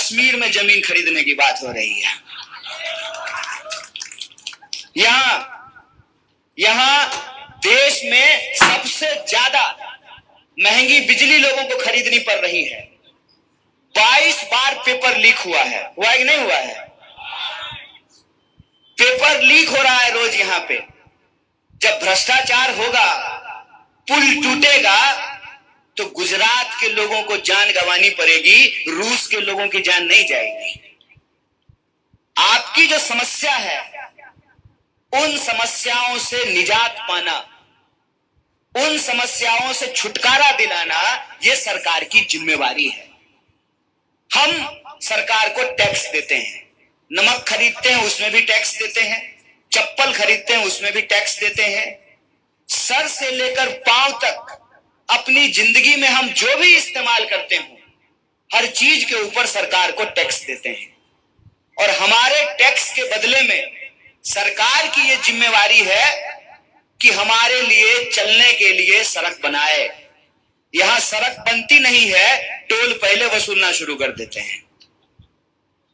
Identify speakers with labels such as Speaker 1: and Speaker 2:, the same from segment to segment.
Speaker 1: कश्मीर में जमीन खरीदने की बात हो रही है। यहां देश में सबसे ज्यादा महंगी बिजली लोगों को खरीदनी पड़ रही है। 22 बार पेपर लीक हुआ है कि नहीं हुआ है? पेपर लीक हो रहा है रोज यहां पे। जब भ्रष्टाचार होगा, पुल टूटेगा, तो गुजरात के लोगों को जान गंवानी पड़ेगी, रूस के लोगों की जान नहीं जाएगी। आपकी जो समस्या है, उन समस्याओं से निजात पाना, उन समस्याओं से छुटकारा दिलाना, यह सरकार की जिम्मेवारी है। हम सरकार को टैक्स देते हैं, नमक खरीदते हैं उसमें भी टैक्स देते हैं, चप्पल खरीदते हैं उसमें भी टैक्स देते हैं। सर से लेकर पांव तक अपनी जिंदगी में हम जो भी इस्तेमाल करते हो, हर चीज के ऊपर सरकार को टैक्स देते हैं। और हमारे टैक्स के बदले में सरकार की यह जिम्मेवारी है कि हमारे लिए चलने के लिए सड़क बनाए। यहां सड़क बनती नहीं है, टोल पहले वसूलना शुरू कर देते हैं।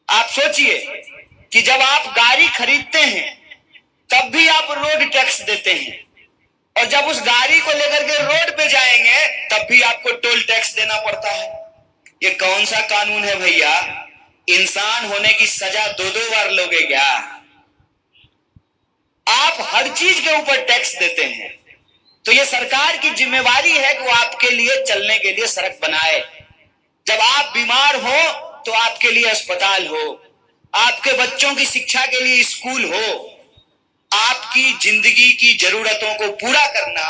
Speaker 1: आप सोचिए कि जब आप गाड़ी खरीदते हैं तब भी आप रोड टैक्स देते हैं, और जब उस गाड़ी को लेकर के रोड पे जाएंगे तब भी आपको टोल टैक्स देना पड़ता है। ये कौन सा कानून है भैया? इंसान होने की सजा दो दो बार लोगे क्या? आप हर चीज के ऊपर टैक्स देते हैं। तो ये सरकार की जिम्मेवारी है कि वो आपके लिए चलने के लिए सड़क बनाए। जब आप बीमार हो तो आपके लिए अस्पताल हो, आपके बच्चों की शिक्षा के लिए स्कूल हो। आपकी जिंदगी की जरूरतों को पूरा करना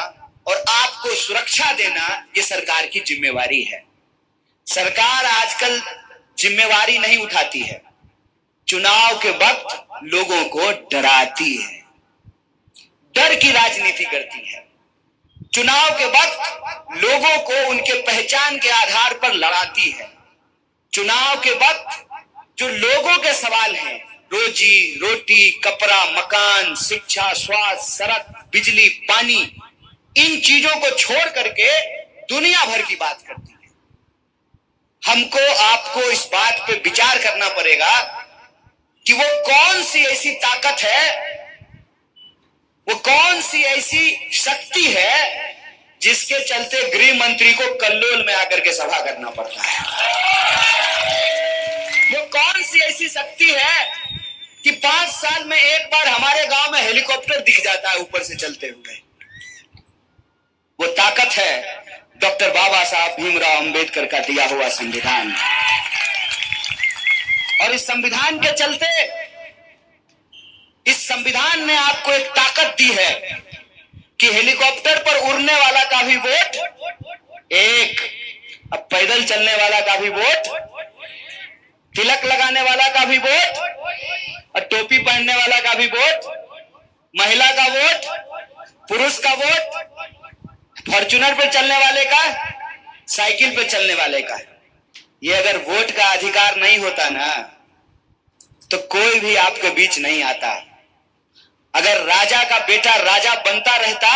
Speaker 1: और आपको सुरक्षा देना, ये सरकार की जिम्मेवारी है। सरकार आजकल जिम्मेवारी नहीं उठाती है, चुनाव के वक्त लोगों को डराती है, डर की राजनीति करती है। चुनाव के वक्त लोगों को उनके पहचान के आधार पर लड़ाती है। चुनाव के वक्त जो लोगों के सवाल हैं, रोजी रोटी, कपड़ा, मकान, शिक्षा, स्वास्थ्य, सड़क, बिजली, पानी, इन चीजों को छोड़ करके दुनिया भर की बात करती है। हमको आपको इस बात पे विचार करना पड़ेगा कि वो कौन सी ऐसी ताकत है, वो कौन सी ऐसी शक्ति है जिसके चलते गृह मंत्री को कल्लोल में आकर के सभा करना पड़ता है। वो कौन सी ऐसी शक्ति है कि 5 साल में एक बार हमारे गांव में हेलीकॉप्टर दिख जाता है ऊपर से चलते हुए। वो ताकत है डॉक्टर बाबा साहब भीमराव अंबेडकर का दिया हुआ संविधान। और इस संविधान के चलते, इस संविधान ने आपको एक ताकत दी है कि हेलीकॉप्टर पर उड़ने वाला का भी वोट एक, अब पैदल चलने वाला का भी वोट, तिलक लगाने वाला का भी वोट, और टोपी पहनने वाला का भी वोट, महिला का वोट, पुरुष का वोट, फॉर्च्यूनर पे चलने वाले का, साइकिल पे चलने वाले का। ये अगर वोट का अधिकार नहीं होता ना, तो कोई भी आपके बीच नहीं आता। अगर राजा का बेटा राजा बनता रहता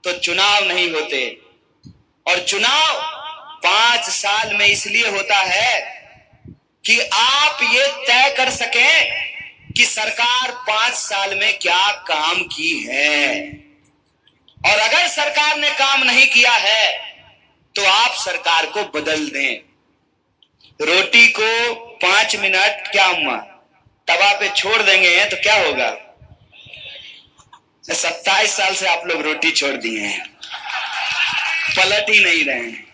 Speaker 1: तो चुनाव नहीं होते। और चुनाव 5 साल में इसलिए होता है कि आप ये तय कर सकें कि सरकार 5 साल में क्या काम की है। और अगर सरकार ने काम नहीं किया है तो आप सरकार को बदल दें। रोटी को 5 मिनट क्या अम्मा तवा पे छोड़ देंगे तो क्या होगा? 27 साल से आप लोग रोटी छोड़ दिए हैं, पलट ही नहीं रहे हैं।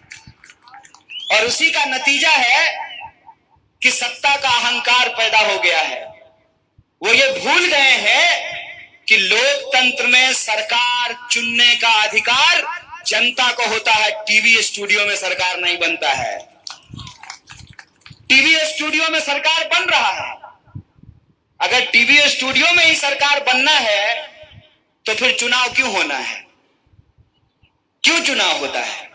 Speaker 1: और उसी का नतीजा है कि सत्ता का अहंकार पैदा हो गया है। वो ये भूल गए हैं कि लोकतंत्र में सरकार चुनने का अधिकार जनता को होता है। टीवी स्टूडियो में सरकार नहीं बनता है। टीवी स्टूडियो में सरकार बन रहा है। अगर टीवी स्टूडियो में ही सरकार बनना है तो फिर चुनाव क्यों होना है? क्यों चुनाव होता है?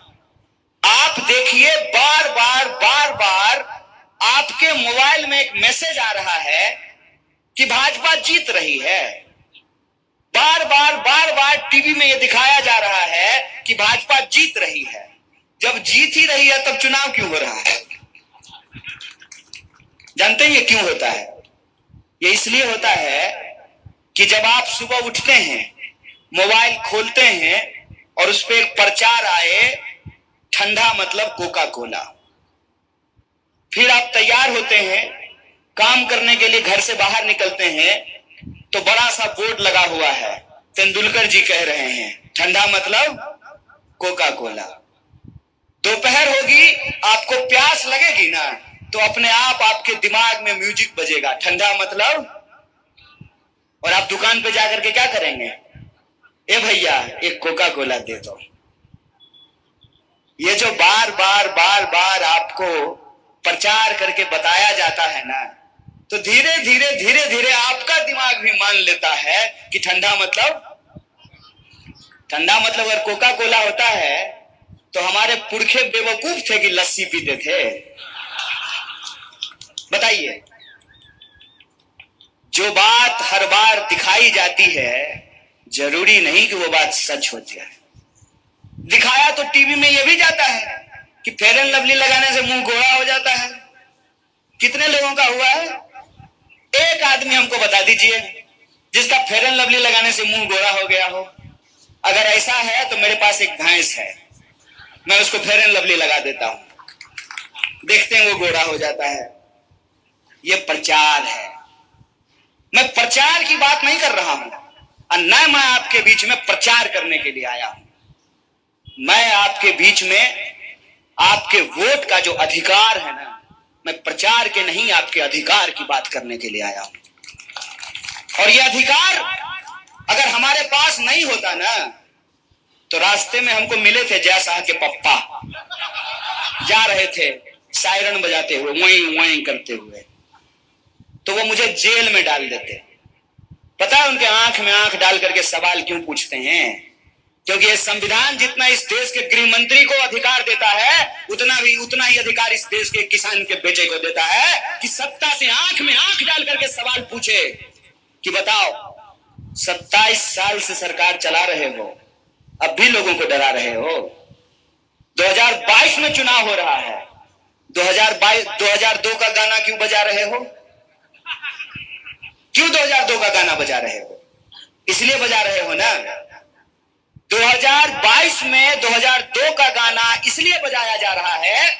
Speaker 1: आप देखिए, बार बार आपके मोबाइल में एक मैसेज आ रहा है कि भाजपा जीत रही है। बार बार टीवी में यह दिखाया जा रहा है कि भाजपा जीत रही है। जब जीत ही रही है तब चुनाव क्यों हो रहा है? जानते हैं ये क्यों होता है? ये इसलिए होता है कि जब आप सुबह उठते हैं, मोबाइल खोलते हैं और उस पर एक प्रचार आए, ठंडा मतलब कोका कोला, फिर आप तैयार होते हैं, काम करने के लिए घर से बाहर निकलते हैं तो बड़ा सा बोर्ड लगा हुआ है, तेंदुलकर जी कह रहे हैं ठंडा मतलब कोका कोला। दोपहर होगी, आपको प्यास लगेगी ना, तो अपने आप आपके दिमाग में म्यूजिक बजेगा, ठंडा मतलब, और आप दुकान पे जाकर के क्या करेंगे? ए भैया एक कोका कोला दे दो। ये जो बार बार बार बार आपको प्रचार करके बताया जाता है ना, तो धीरे धीरे धीरे धीरे आपका दिमाग भी मान लेता है कि ठंडा मतलब अगर कोका कोला होता है तो हमारे पुरखे बेवकूफ थे कि लस्सी पीते थे। बताइए, जो बात हर बार दिखाई जाती है जरूरी नहीं कि वो बात सच हो जाए। दिखाया तो टीवी में ये भी जाता है कि फेयर एंड लवली लगाने से मुंह गोरा हो जाता है। कितने लोगों का हुआ है? एक आदमी हमको बता दीजिए जिसका फेयर एंड लवली लगाने से मुंह गोरा हो गया हो। अगर ऐसा है तो मेरे पास एक भैंस है, मैं उसको फेयर एंड लवली लगा देता हूं, देखते हैं वो गोरा हो जाता है। ये प्रचार है। मैं प्रचार की बात नहीं कर रहा हूं, और न मैं आपके बीच में प्रचार करने के लिए आया हूं। मैं आपके बीच में आपके वोट का जो अधिकार है ना, मैं प्रचार के नहीं आपके अधिकार की बात करने के लिए आया हूं। और ये अधिकार अगर हमारे पास नहीं होता ना, तो रास्ते में हमको मिले थे जय शाह के पप्पा, जा रहे थे सायरन बजाते हुए, वहीं वहीं करते हुए, तो वो मुझे जेल में डाल देते। पता है उनके आंख में आंख डाल करके सवाल क्यों पूछते हैं? क्योंकि ये संविधान जितना इस देश के गृह मंत्री को अधिकार देता है, उतना ही अधिकार इस देश के किसान के बेटे को देता है कि सत्ता से आंख में आंख डाल करके सवाल पूछे कि बताओ, 27 साल से सरकार चला रहे हो, अब भी लोगों को डरा रहे हो। 2022 में चुनाव हो रहा है, 2002 का गाना क्यों बजा रहे हो? क्यों 2002 का गाना बजा रहे हो? इसलिए बजा रहे हो ना, 2022 में 2002 का गाना इसलिए बजाया जा रहा है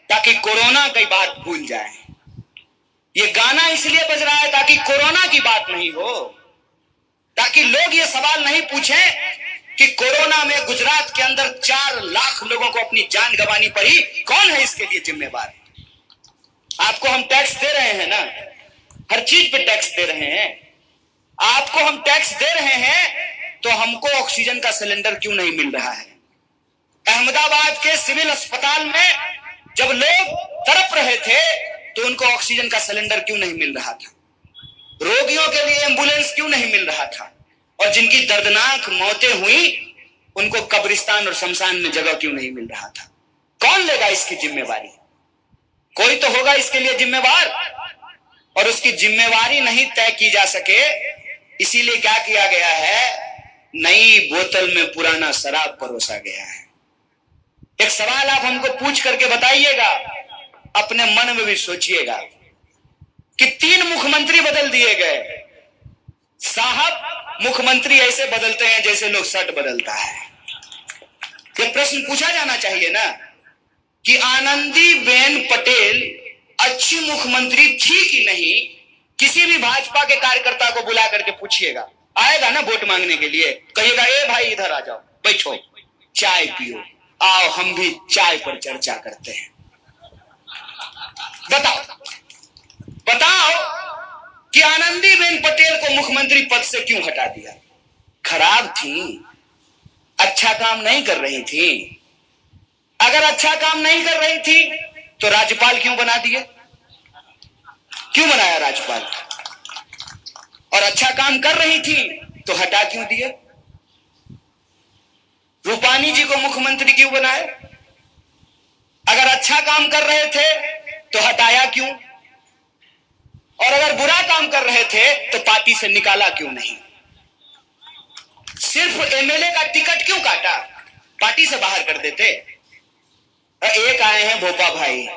Speaker 1: ताकि कोरोना की बात भूल जाए। ये गाना इसलिए बज रहा है ताकि कोरोना की बात नहीं हो, ताकि लोग ये सवाल नहीं पूछें कि कोरोना में गुजरात के अंदर 4 लाख लोगों को अपनी जान गंवानी पड़ी, कौन है इसके लिए जिम्मेवार? आपको हम टैक्स दे रहे हैं ना, हर चीज पे टैक्स दे रहे हैं। आपको हम टैक्स दे रहे हैं तो हमको ऑक्सीजन का सिलेंडर क्यों नहीं मिल रहा है? अहमदाबाद के सिविल अस्पताल में जब लोग तड़प रहे थे तो उनको ऑक्सीजन का सिलेंडर क्यों नहीं मिल रहा था? रोगियों के लिए एम्बुलेंस क्यों नहीं मिल रहा था? और जिनकी दर्दनाक मौतें हुई उनको कब्रिस्तान और शमशान में जगह क्यों नहीं मिल रहा था? कौन लेगा इसकी जिम्मेवारी? कोई तो होगा इसके लिए जिम्मेवार, और उसकी जिम्मेवारी नहीं तय की जा सके, इसीलिए क्या किया गया है? नई बोतल में पुराना शराब परोसा गया है। एक सवाल आप हमको पूछ करके बताइएगा, अपने मन में भी सोचिएगा कि 3 मुख्यमंत्री बदल दिए गए। साहब, मुख्यमंत्री ऐसे बदलते हैं जैसे लोग शर्ट बदलता है। यह प्रश्न पूछा जाना चाहिए ना कि आनंदीबेन पटेल अच्छी मुख्यमंत्री थी कि नहीं? किसी भी भाजपा के कार्यकर्ता को बुला करके पूछिएगा, आएगा ना वोट मांगने के लिए, कहिएगा ए भाई इधर आ जाओ, बैठो, चाय पियो, आओ हम भी चाय पर चर्चा करते हैं। बताओ कि आनंदीबेन पटेल को मुख्यमंत्री पद से क्यों हटा दिया? खराब थी, अच्छा काम नहीं कर रही थी। अगर अच्छा काम नहीं कर रही थी तो राज्यपाल क्यों बना दिए? क्यों बनाया राज्यपाल? और अच्छा काम कर रही थी तो हटा क्यों दिए? रूपानी जी को मुख्यमंत्री क्यों बनाए? अगर अच्छा काम कर रहे थे तो हटाया क्यों? और अगर बुरा काम कर रहे थे तो पार्टी से निकाला क्यों नहीं? सिर्फ एमएलए का टिकट क्यों काटा? पार्टी से बाहर कर देते। एक आए हैं भोपा भाई,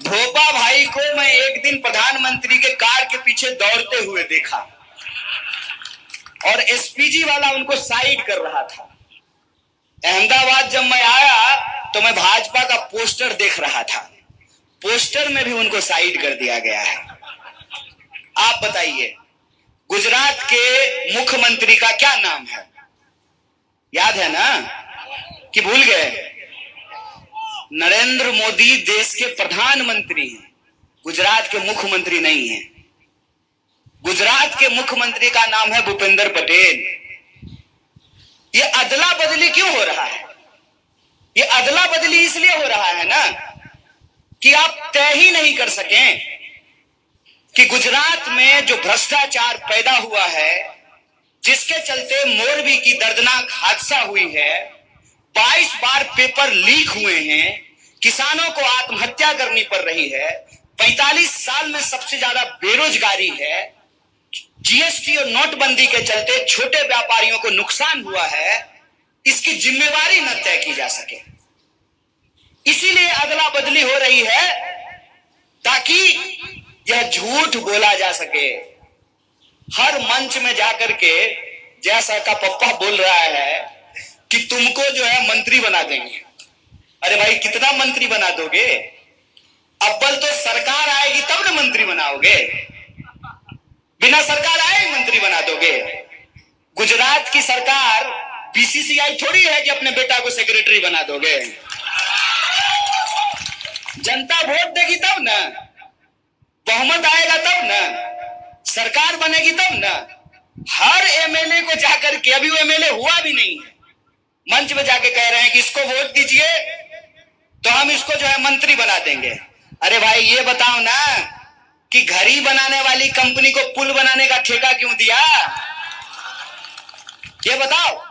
Speaker 1: भोपा भाई को मैं एक दिन प्रधानमंत्री के कार के पीछे दौड़ते हुए देखा और एसपीजी वाला उनको साइड कर रहा था। अहमदाबाद जब मैं आया तो मैं भाजपा का पोस्टर देख रहा था, पोस्टर में भी उनको साइड कर दिया गया है। आप बताइए गुजरात के मुख्यमंत्री का क्या नाम है? याद है ना कि भूल गए? नरेंद्र मोदी देश के प्रधानमंत्री हैं, गुजरात के मुख्यमंत्री नहीं हैं। गुजरात के मुख्यमंत्री का नाम है भूपेंद्र पटेल। ये अदला बदली क्यों हो रहा है? ये अदला बदली इसलिए हो रहा है ना कि आप तय ही नहीं कर सकें कि गुजरात में जो भ्रष्टाचार पैदा हुआ है, जिसके चलते मोरबी की दर्दनाक हादसा हुई है, 22 बार पेपर लीक हुए हैं, किसानों को आत्महत्या करनी पड़ रही है, 45 साल में सबसे ज्यादा बेरोजगारी है, जीएसटी और नोटबंदी के चलते छोटे व्यापारियों को नुकसान हुआ है, इसकी जिम्मेवारी न तय की जा सके। इसीलिए अदला बदली हो रही है ताकि यह झूठ बोला जा सके। हर मंच में जाकर के जैसा का पप्पा बोल रहा है कि तुमको जो है मंत्री बना देंगे। अरे भाई कितना मंत्री बना दोगे? अव्वल तो सरकार आएगी तब ना मंत्री बनाओगे, बिना सरकार आए मंत्री बना दोगे? गुजरात की सरकार बीसीसीआई थोड़ी है कि अपने बेटा को सेक्रेटरी बना दोगे। जनता वोट देगी तब ना, बहुमत आएगा तब ना, सरकार बनेगी तब ना। हर एमएलए को जाकर के, अभी वो एमएलए हुआ भी नहीं है, मंच में जाके कह रहे हैं कि इसको वोट दीजिए तो हम इसको जो है मंत्री बना देंगे। अरे भाई ये बताओ ना कि घड़ी बनाने वाली कंपनी को पुल बनाने का ठेका क्यों दिया? ये बताओ,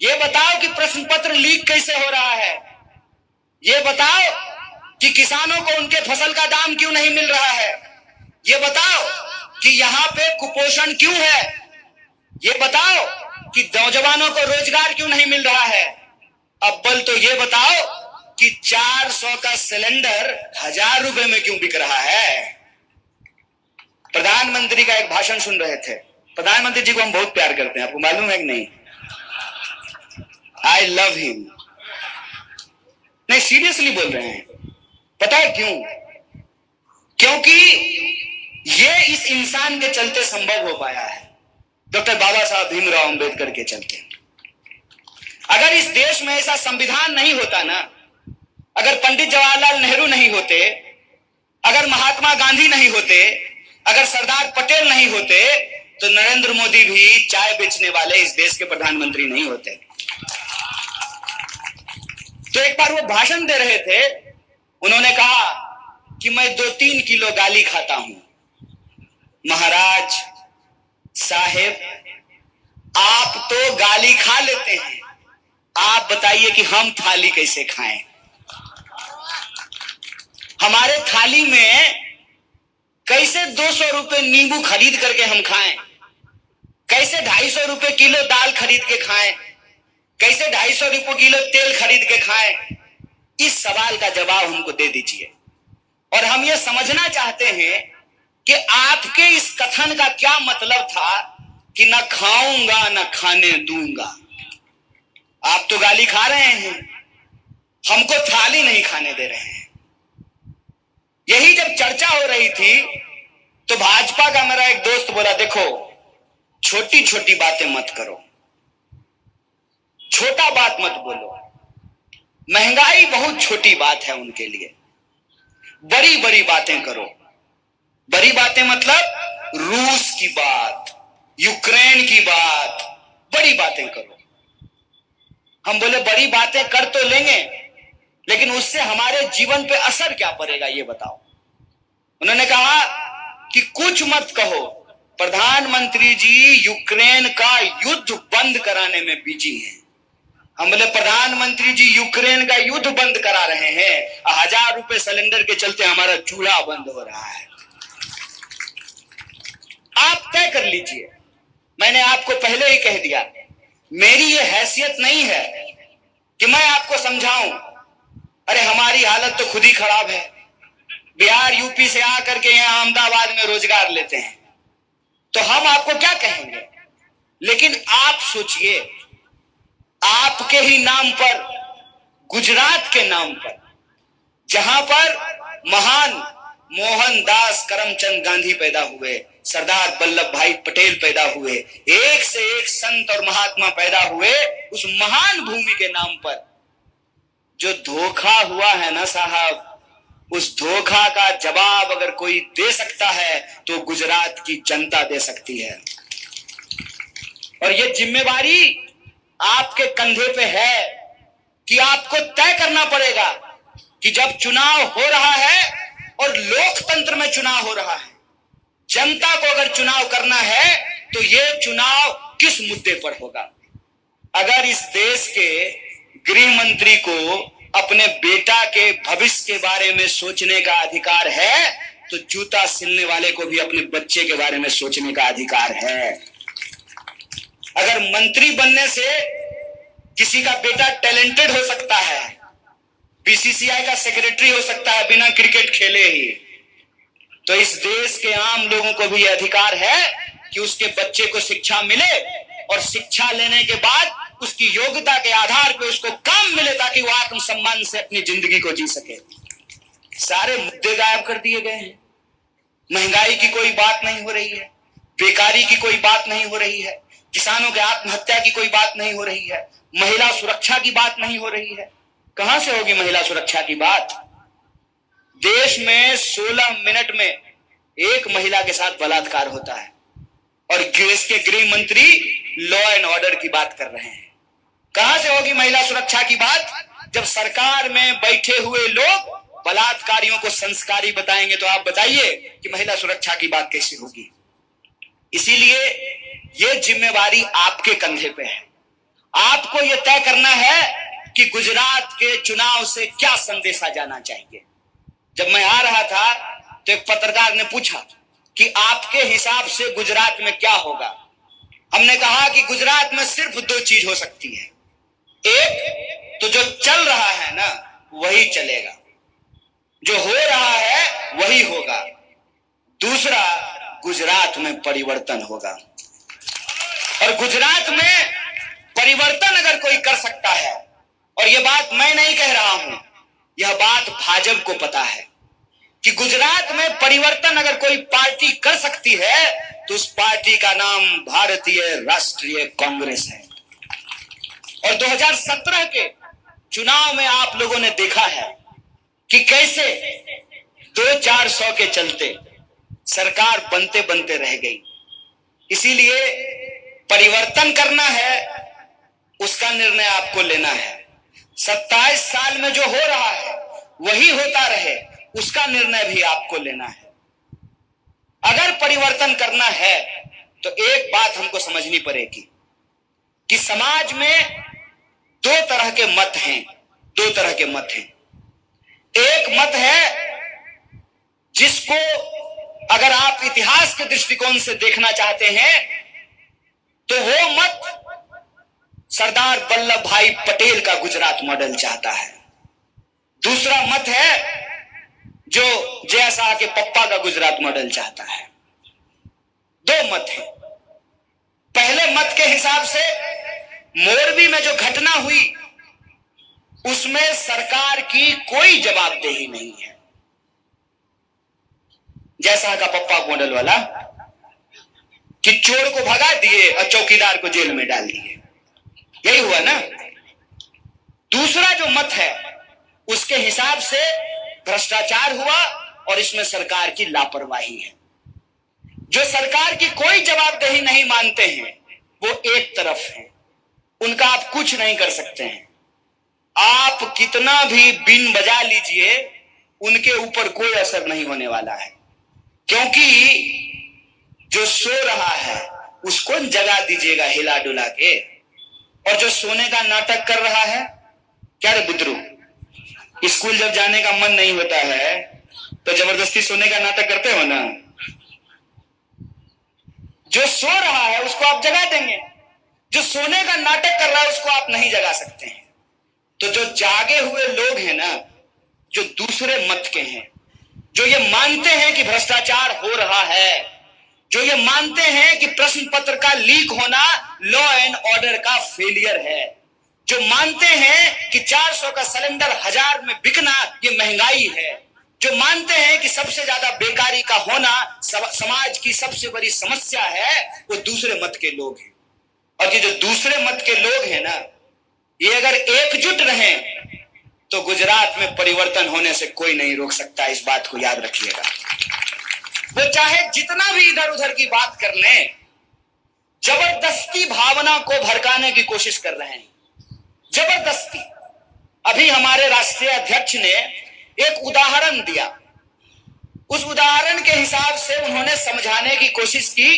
Speaker 1: ये बताओ कि प्रश्न पत्र लीक कैसे हो रहा है? ये बताओ कि किसानों को उनके फसल का दाम क्यों नहीं मिल रहा है? ये बताओ कि यहां पे कुपोषण क्यों है? ये बताओ कि नौजवानों को रोजगार क्यों नहीं मिल रहा है? अव्वल तो ये बताओ कि 400 का सिलेंडर 1000 रुपए में क्यों बिक रहा है? प्रधानमंत्री का एक भाषण सुन रहे थे। प्रधानमंत्री जी को हम बहुत प्यार करते हैं, आपको मालूम है कि नहीं? I love him. नहीं, सीरियसली बोल रहे हैं। पता है क्यों? क्योंकि ये इस इंसान के चलते संभव हो पाया है, डॉक्टर बाबा साहब भीमराव अंबेडकर के चलते। अगर इस देश में ऐसा संविधान नहीं होता ना, अगर पंडित जवाहरलाल नेहरू नहीं होते, अगर महात्मा गांधी नहीं होते, अगर सरदार पटेल नहीं होते, तो नरेंद्र मोदी भी चाय बेचने वाले इस देश के प्रधानमंत्री नहीं होते। तो एक बार वो भाषण दे रहे थे, उन्होंने कहा कि मैं 2-3 किलो गाली खाता हूं। महाराज साहेब, आप तो गाली खा लेते हैं, आप बताइए कि हम थाली कैसे खाएं? हमारे थाली में कैसे 200 रुपए नींबू खरीद करके हम खाएं? कैसे 250 रुपए किलो दाल खरीद के खाएं? कैसे 250 रुपए किलो तेल खरीद के खाएं? इस सवाल का जवाब हमको दे दीजिए। और हम ये समझना चाहते हैं कि आपके इस कथन का क्या मतलब था कि ना खाऊंगा ना खाने दूंगा। आप तो गाली खा रहे हैं, हमको थाली नहीं खाने दे रहे हैं। यही जब चर्चा हो रही थी तो भाजपा का मेरा एक दोस्त बोला, देखो छोटी छोटी बातें मत करो, छोटा बात मत बोलो। महंगाई बहुत छोटी बात है उनके लिए, बड़ी बड़ी बातें करो। बड़ी बातें मतलब रूस की बात, यूक्रेन की बात, बड़ी बातें करो। हम बोले बड़ी बातें कर तो लेंगे, लेकिन उससे हमारे जीवन पे असर क्या पड़ेगा ये बताओ। उन्होंने कहा कि कुछ मत कहो, प्रधानमंत्री जी यूक्रेन का युद्ध बंद कराने में बिजी हैं। हम बोले प्रधानमंत्री जी यूक्रेन का युद्ध बंद करा रहे हैं, 1000 रुपए सिलेंडर के चलते हमारा चूल्हा बंद हो रहा है। आप तय कर लीजिए। मैंने आपको पहले ही कह दिया, मेरी ये हैसियत नहीं है कि मैं आपको समझाऊं। अरे हमारी हालत तो खुद ही खराब है, बिहार यूपी से आकर के यहाँ अहमदाबाद में रोजगार लेते हैं, तो हम आपको क्या कहेंगे? लेकिन आप सोचिए, आपके ही नाम पर, गुजरात के नाम पर, जहां पर महान मोहनदास करमचंद गांधी पैदा हुए, सरदार वल्लभ भाई पटेल पैदा हुए, एक से एक संत और महात्मा पैदा हुए, उस महान भूमि के नाम पर जो धोखा हुआ है ना साहब, उस धोखा का जवाब अगर कोई दे सकता है तो गुजरात की जनता दे सकती है। और ये जिम्मेवारी आपके कंधे पे है कि आपको तय करना पड़ेगा कि जब चुनाव हो रहा है और लोकतंत्र में चुनाव हो रहा है, जनता को अगर चुनाव करना है तो ये चुनाव किस मुद्दे पर होगा। अगर इस देश के गृह मंत्री को अपने बेटा के भविष्य के बारे में सोचने का अधिकार है, तो जूता सिलने वाले को भी अपने बच्चे के बारे में सोचने का अधिकार है। अगर मंत्री बनने से किसी का बेटा टैलेंटेड हो सकता है, बीसीसीआई का सेक्रेटरी हो सकता है बिना क्रिकेट खेले ही, तो इस देश के आम लोगों को भी अधिकार है कि उसके बच्चे को शिक्षा मिले और शिक्षा लेने के बाद उसकी योग्यता के आधार पर उसको काम मिले ताकि वो आत्मसम्मान से अपनी जिंदगी को जी सके। सारे मुद्दे गायब कर दिए गए हैं। महंगाई की कोई बात नहीं हो रही है, बेकारी की कोई बात नहीं हो रही है, किसानों के आत्महत्या की कोई बात नहीं हो रही है, महिला सुरक्षा की बात नहीं हो रही है। कहां से होगी महिला सुरक्षा की बात? देश में 16 मिनट में एक महिला के साथ बलात्कार होता है और देश के गृह मंत्री लॉ एंड ऑर्डर की बात कर रहे हैं। कहां से होगी महिला सुरक्षा की बात जब सरकार में बैठे हुए लोग बलात्कारियों को संस्कारी बताएंगे? तो आप बताइए कि महिला सुरक्षा की बात कैसे होगी? इसीलिए यह जिम्मेवारी आपके कंधे पे है। आपको यह तय करना है कि गुजरात के चुनाव से क्या संदेशा जाना चाहिए। जब मैं आ रहा था तो एक पत्रकार ने पूछा कि आपके हिसाब से गुजरात में क्या होगा। हमने कहा कि गुजरात में सिर्फ 2 चीज हो सकती है। एक तो जो चल रहा है ना वही चलेगा, जो हो रहा है वही होगा। दूसरा, गुजरात में परिवर्तन होगा। और गुजरात में परिवर्तन अगर कोई कर सकता है, और यह बात मैं नहीं कह रहा हूं, यह बात भाजपा को पता है कि गुजरात में परिवर्तन अगर कोई पार्टी कर सकती है तो उस पार्टी का नाम भारतीय राष्ट्रीय कांग्रेस है। और 2017 के चुनाव में आप लोगों ने देखा है कि कैसे 200-400 के चलते सरकार बनते बनते रह गई। इसीलिए परिवर्तन करना है, उसका निर्णय आपको लेना है। 27 साल में जो हो रहा है वही होता रहे, उसका निर्णय भी आपको लेना है। अगर परिवर्तन करना है तो एक बात हमको समझनी पड़ेगी कि समाज में 2 तरह के मत हैं। 2 तरह के मत हैं। एक मत है जिसको अगर आप इतिहास के दृष्टिकोण से देखना चाहते हैं तो वो मत सरदार वल्लभ भाई पटेल का गुजरात मॉडल चाहता है। दूसरा मत है जो जय शाह के पप्पा का गुजरात मॉडल चाहता है। 2 मत हैं। पहले मत के हिसाब से मोरबी में जो घटना हुई उसमें सरकार की कोई जवाबदेही नहीं है। जय शाह का पप्पा मॉडल वाला कि चोर को भगा दिए और चौकीदार को जेल में डाल दिए, यही हुआ ना। दूसरा जो मत है उसके हिसाब से भ्रष्टाचार हुआ और इसमें सरकार की लापरवाही है। जो सरकार की कोई जवाबदेही नहीं मानते हैं वो एक तरफ है, उनका आप कुछ नहीं कर सकते हैं। आप कितना भी बीन बजा लीजिए उनके ऊपर कोई असर नहीं होने वाला है, क्योंकि जो सो रहा है उसको जगा दीजिएगा हिला डुला के, और जो सोने का नाटक कर रहा है, क्या रे बुद्रू, स्कूल जब जाने का मन नहीं होता है तो जबरदस्ती सोने का नाटक करते हो ना। जो सो रहा है उसको आप जगा देंगे, जो सोने का नाटक कर रहा है उसको आप नहीं जगा सकते हैं। तो जो जागे हुए लोग हैं ना, जो दूसरे मत के हैं, जो ये मानते हैं कि भ्रष्टाचार हो रहा है, जो ये मानते हैं कि प्रश्न पत्र का लीक होना लॉ एंड ऑर्डर का फेलियर है, जो मानते हैं कि 400 का सिलेंडर 1000 में बिकना ये महंगाई है, जो मानते हैं कि सबसे ज्यादा बेकारी का होना समाज की सबसे बड़ी समस्या है, वो दूसरे मत के लोग हैं। और ये जो दूसरे मत के लोग हैं ना, ये अगर एकजुट रहें तो गुजरात में परिवर्तन होने से कोई नहीं रोक सकता। इस बात को याद रखिएगा। वो चाहे जितना भी इधर उधर की बात कर लें, जबरदस्ती भावना को भड़काने की कोशिश कर रहे हैं, जबरदस्ती। अभी हमारे राष्ट्रीय अध्यक्ष ने एक उदाहरण दिया, उस उदाहरण के हिसाब से उन्होंने समझाने की कोशिश की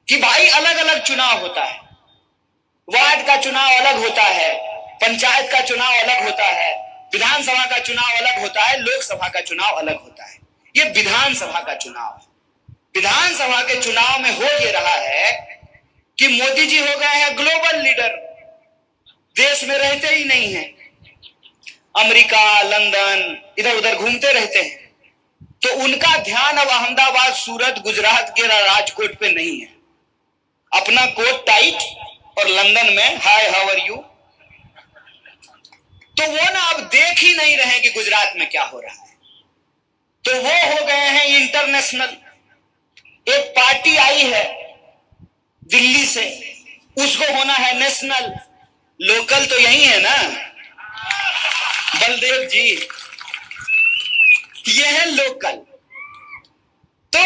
Speaker 1: कि भाई अलग अलग चुनाव होता है, वार्ड का चुनाव अलग होता है, पंचायत का चुनाव अलग होता है, विधानसभा का चुनाव अलग होता है, लोकसभा का चुनाव अलग होता है। ये विधानसभा का चुनाव है। विधानसभा के चुनाव में हो ये रहा है कि मोदी जी हो गए हैं ग्लोबल लीडर, देश में रहते ही नहीं है, अमेरिका, लंदन इधर उधर घूमते रहते हैं। तो उनका ध्यान अब अहमदाबाद, सूरत, गुजरात के राजकोट पे नहीं है। अपना कोट टाइट और लंदन में हाय हाउ आर यू। तो वो ना अब देख ही नहीं रहे कि गुजरात में क्या हो रहा है। तो वो हो गए हैं इंटरनेशनल। एक पार्टी आई है दिल्ली से, उसको होना है नेशनल। लोकल तो यही है ना, बलदेव जी, ये है लोकल। तो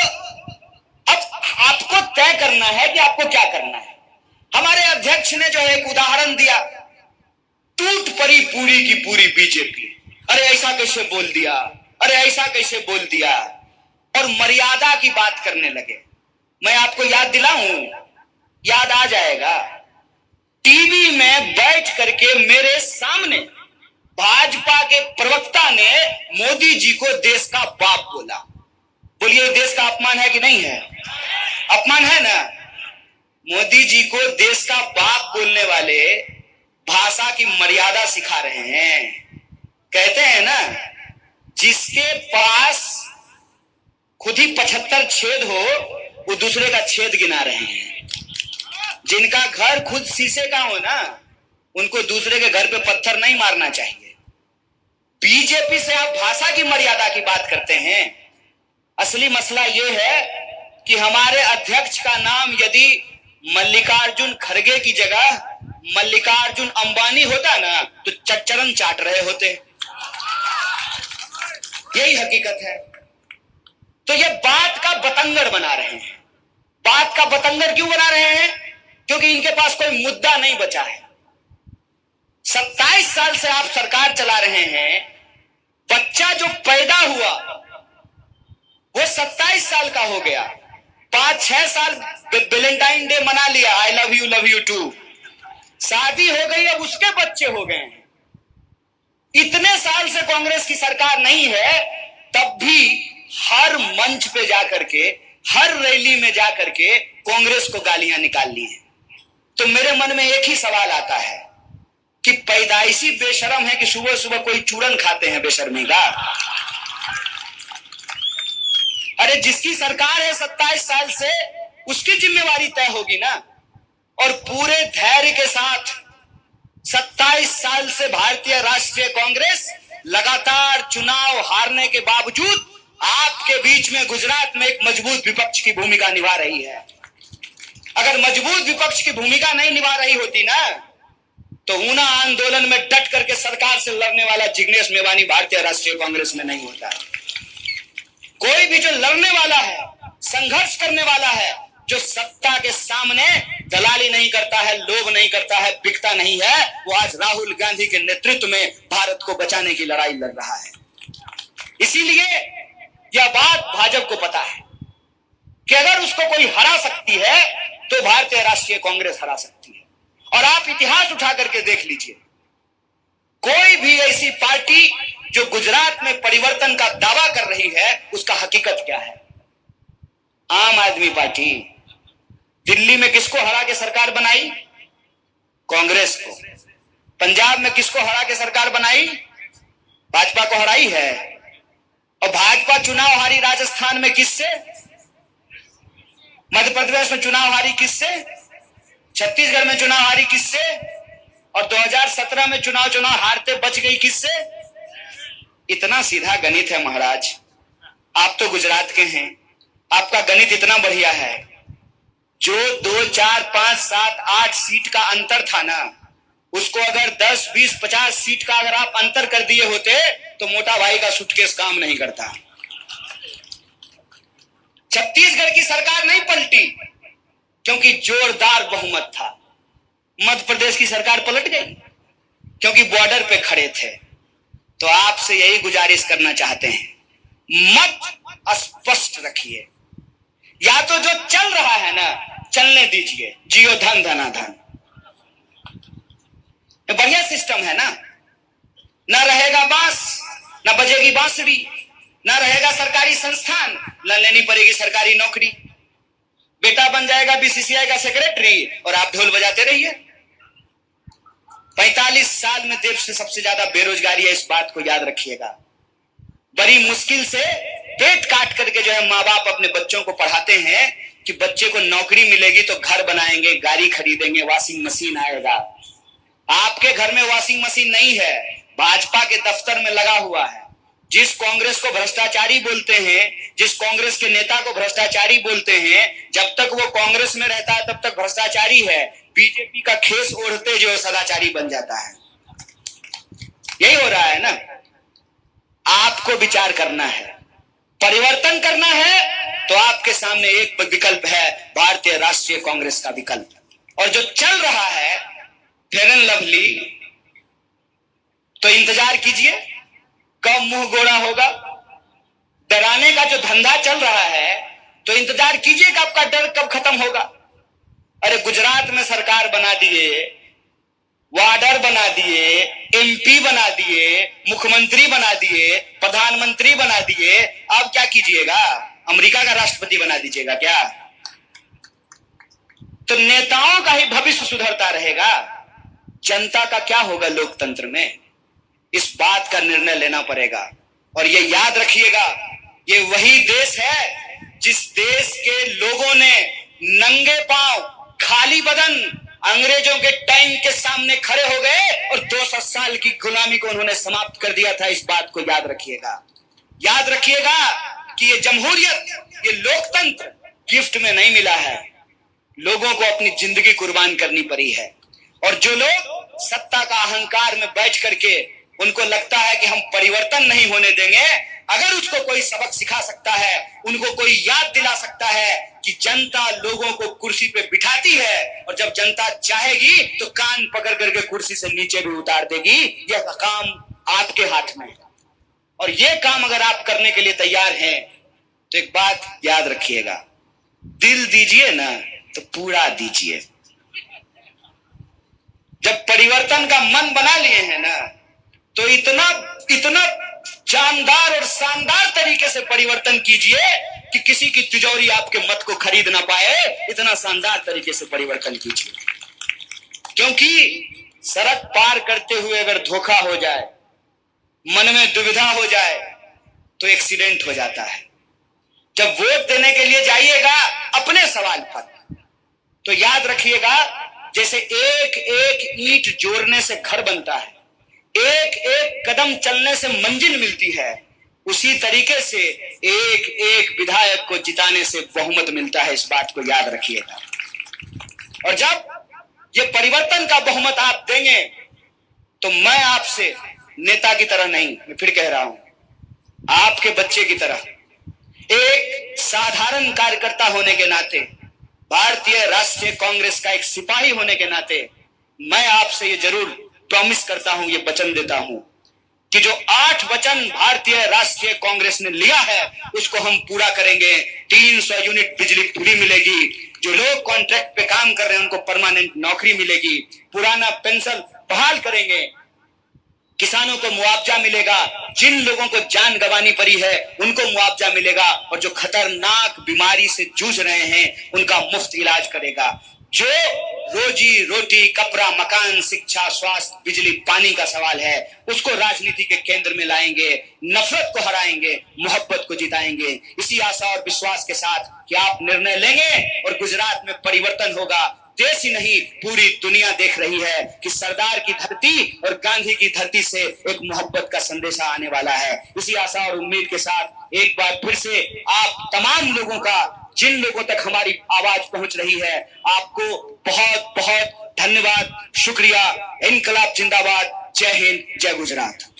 Speaker 1: अब आपको तय करना है कि आपको क्या करना है। हमारे अध्यक्ष ने जो एक उदाहरण दिया, टूट पड़ी पूरी की पूरी बीजेपी। अरे ऐसा कैसे बोल दिया, अरे ऐसा कैसे बोल दिया, और मर्यादा की बात करने लगे। मैं आपको याद दिलाऊं, याद आ जाएगा। टीवी में बैठ करके मेरे सामने भाजपा के प्रवक्ता ने मोदी जी को देश का बाप बोला। बोलिए देश का अपमान है कि नहीं है? अपमान है ना। मोदी जी को देश का बाप बोलने वाले भाषा की मर्यादा सिखा रहे हैं। कहते हैं ना, जिसके पास खुद ही 75 छेद हो वो दूसरे का छेद गिना रहे हैं। जिनका घर खुद शीशे का हो ना, उनको दूसरे के घर पे पत्थर नहीं मारना चाहिए। बीजेपी से आप भाषा की मर्यादा की बात करते हैं। असली मसला यह है कि हमारे अध्यक्ष का नाम यदि मल्लिकार्जुन खड़गे की जगह मल्लिकार्जुन अंबानी होता ना, तो चरण चाट रहे होते। यही हकीकत है। तो ये बात का बतंगड़ बना रहे हैं। बात का बतंगड़ क्यों बना रहे हैं? क्योंकि इनके पास कोई मुद्दा नहीं बचा है। 27 साल से आप सरकार चला रहे हैं। बच्चा जो पैदा हुआ वो 27 साल का हो गया। 5-6 साल वैलेंटाइन डे मना लिया, आई लव यू टू। शादी हो गई, अब उसके बच्चे हो गए हैं। इतने साल से कांग्रेस की सरकार नहीं है, तब भी हर मंच पे जाकर के, हर रैली में जाकर के कांग्रेस को गालियां निकाल ली हैं। तो मेरे मन में एक ही सवाल आता है कि पैदाइशी बेशरम है कि सुबह सुबह कोई चूरन खाते हैं बेशर्मी का। अरे जिसकी सरकार है 27 साल से, उसकी जिम्मेवारी तय होगी ना। और पूरे धैर्य के साथ 27 साल से भारतीय राष्ट्रीय कांग्रेस लगातार चुनाव हारने के बावजूद आपके बीच में गुजरात में एक मजबूत विपक्ष की भूमिका निभा रही है। अगर मजबूत विपक्ष की भूमिका नहीं निभा रही होती ना, तो ऊना आंदोलन में डट करके सरकार से लड़ने वाला जिग्नेश मेवानी भारतीय राष्ट्रीय कांग्रेस में नहीं होता। कोई भी जो लड़ने वाला है, संघर्ष करने वाला है, जो सत्ता के सामने दलाली नहीं करता है, लोभ नहीं करता है, बिकता नहीं है, वो आज राहुल गांधी के नेतृत्व में भारत को बचाने की लड़ाई लड़ रहा है। इसीलिए यह बात भाजपा को पता है कि अगर उसको कोई हरा सकती है तो भारतीय राष्ट्रीय कांग्रेस हरा सकती है। और आप इतिहास उठा करके देख लीजिए, कोई भी ऐसी पार्टी जो गुजरात में परिवर्तन का दावा कर रही है, उसका हकीकत क्या है? आम आदमी पार्टी। दिल्ली में किसको हरा के सरकार बनाई? कांग्रेस को। पंजाब में किसको हरा के सरकार बनाई? भाजपा को हराई है। और भाजपा चुनाव हारी राजस्थान में किससे, मध्य प्रदेश में चुनाव हारी किससे, छत्तीसगढ़ में चुनाव हारी किससे, और 2017 में चुनाव हारते बच गई किससे। इतना सीधा गणित है महाराज। आप तो गुजरात के हैं, आपका गणित इतना बढ़िया है। जो 2, 4, 5, 7, 8 सीट का अंतर था ना, उसको अगर 10, 20, 50 सीट का अगर आप अंतर कर दिए होते तो मोटा भाई का सूटकेस काम नहीं करता। छत्तीसगढ़ की सरकार नहीं पलटी क्योंकि जोरदार बहुमत था। मध्य प्रदेश की सरकार पलट गई क्योंकि बॉर्डर पे खड़े थे। तो आपसे यही गुजारिश करना चाहते हैं, मत स्पष्ट रखिए। या तो जो चल रहा है ना चलने दीजिए, जियो धन धना धन, बढ़िया सिस्टम है ना। न रहेगा बांस, न बजेगी बांसुरी, न रहेगा सरकारी संस्थान, न लेनी पड़ेगी सरकारी नौकरी। बेटा बन जाएगा बीसीसीआई का सेक्रेटरी और आप ढोल बजाते रहिए। 45 साल में देश से सबसे ज्यादा बेरोजगारी है, इस बात को याद रखिएगा। बड़ी मुश्किल से पेट काट करके जो है माँ बाप अपने बच्चों को पढ़ाते हैं कि बच्चे को नौकरी मिलेगी तो घर बनाएंगे, गाड़ी खरीदेंगे, वॉशिंग मशीन आएगा। आपके घर में वॉशिंग मशीन नहीं है, भाजपा के दफ्तर में लगा हुआ है। जिस कांग्रेस को भ्रष्टाचारी बोलते हैं, जिस कांग्रेस के नेता को भ्रष्टाचारी बोलते हैं, जब तक वो कांग्रेस में रहता है तब तक भ्रष्टाचारी है। बीजेपी का खेस ओढ़ते जो सदाचारी बन जाता है। यही हो रहा है ना। आपको विचार करना है, परिवर्तन करना है तो आपके सामने एक विकल्प है, भारतीय राष्ट्रीय कांग्रेस का विकल्प। और जो चल रहा है फेयर एंड लवली, तो इंतजार कीजिए कब मुंह गोड़ा होगा। डराने का जो धंधा चल रहा है तो इंतजार कीजिए कि आपका डर कब खत्म होगा। अरे गुजरात में सरकार बना दिए, वार्डर बना दिए, एमपी बना दिए, मुख्यमंत्री बना दिए, प्रधानमंत्री बना दिए, अब क्या कीजिएगा, अमेरिका का राष्ट्रपति बना दीजिएगा क्या। तो नेताओं का ही भविष्य सुधरता रहेगा, जनता का क्या होगा लोकतंत्र में। इस बात का निर्णय लेना पड़ेगा। और ये याद रखिएगा, ये वही देश है जिस देश के लोगों ने नंगे पांव, खाली बदन अंग्रेजों के टैंक के सामने खड़े हो गए और 200 साल की गुलामी को उन्होंने समाप्त कर दिया था। इस बात को याद रखिएगा। याद रखिएगा कि ये जमहूरियत, ये लोकतंत्र गिफ्ट में नहीं मिला है, लोगों को अपनी जिंदगी कुर्बान करनी पड़ी है। और जो लोग सत्ता का अहंकार में बैठ करके उनको लगता है कि हम परिवर्तन नहीं होने देंगे, अगर उसको कोई सबक सिखा सकता है, उनको कोई याद दिला सकता है कि जनता लोगों को कुर्सी पे बिठाती है और जब जनता चाहेगी तो कान पकड़ करके कुर्सी से नीचे भी उतार देगी, यह काम आपके हाथ में है। और यह काम अगर आप करने के लिए तैयार हैं तो एक बात याद रखिएगा, दिल दीजिए ना तो पूरा दीजिए। जब परिवर्तन का मन बना लिए हैं ना तो इतना जानदार और शानदार तरीके से परिवर्तन कीजिए कि किसी की तिजोरी आपके मत को खरीद ना पाए। इतना शानदार तरीके से परिवर्तन कीजिए, क्योंकि सड़क पार करते हुए अगर धोखा हो जाए, मन में दुविधा हो जाए तो एक्सीडेंट हो जाता है। जब वोट देने के लिए जाइएगा अपने सवाल पर, तो याद रखिएगा, जैसे एक एक ईंट जोड़ने से घर बनता है, एक एक कदम चलने से मंजिल मिलती है, उसी तरीके से एक एक विधायक को जिताने से बहुमत मिलता है। इस बात को याद रखिएगा। और जब ये परिवर्तन का बहुमत आप देंगे तो मैं आपसे नेता की तरह नहीं, मैं फिर कह रहा हूं, आपके बच्चे की तरह, एक साधारण कार्यकर्ता होने के नाते, भारतीय राष्ट्रीय कांग्रेस का एक सिपाही होने के नाते मैं आपसे ये जरूर प्रॉमिस करता हूं, ये वचन देता हूं कि जो 8 वचन भारतीय राष्ट्रीय कांग्रेस ने लिया है उसको हम पूरा करेंगे। 300 यूनिट बिजली फ्री मिलेगी, जो लोग कॉन्ट्रैक्ट पे काम कर रहे हैं उनको परमानेंट नौकरी मिलेगी, पुराना पेंशन बहाल करेंगे, किसानों को मुआवजा मिलेगा, जिन लोगों को जान गंवानी पड़ी है उनको मुआवजा मिलेगा, और जो खतरनाक बीमारी से जूझ रहे हैं उनका मुफ्त इलाज करेगा। जो रोजी रोटी, कपड़ा, मकान, शिक्षा, स्वास्थ्य, बिजली, पानी का सवाल है, उसको राजनीति के केंद्र में लाएंगे, नफरत को हराएंगे, मोहब्बत को जिताएंगे। इसी आशा और विश्वास के साथ कि आप निर्णय लेंगे और गुजरात में परिवर्तन होगा। देश ही नहीं, पूरी दुनिया देख रही है कि सरदार की धरती और गांधी की धरती से एक मोहब्बत का संदेशा आने वाला है। इसी आशा और उम्मीद के साथ एक बार फिर से आप तमाम लोगों का, जिन लोगों तक हमारी आवाज पहुंच रही है, आपको बहुत बहुत धन्यवाद, शुक्रिया। इनकलाब जिंदाबाद। जय हिंद, जय गुजरात।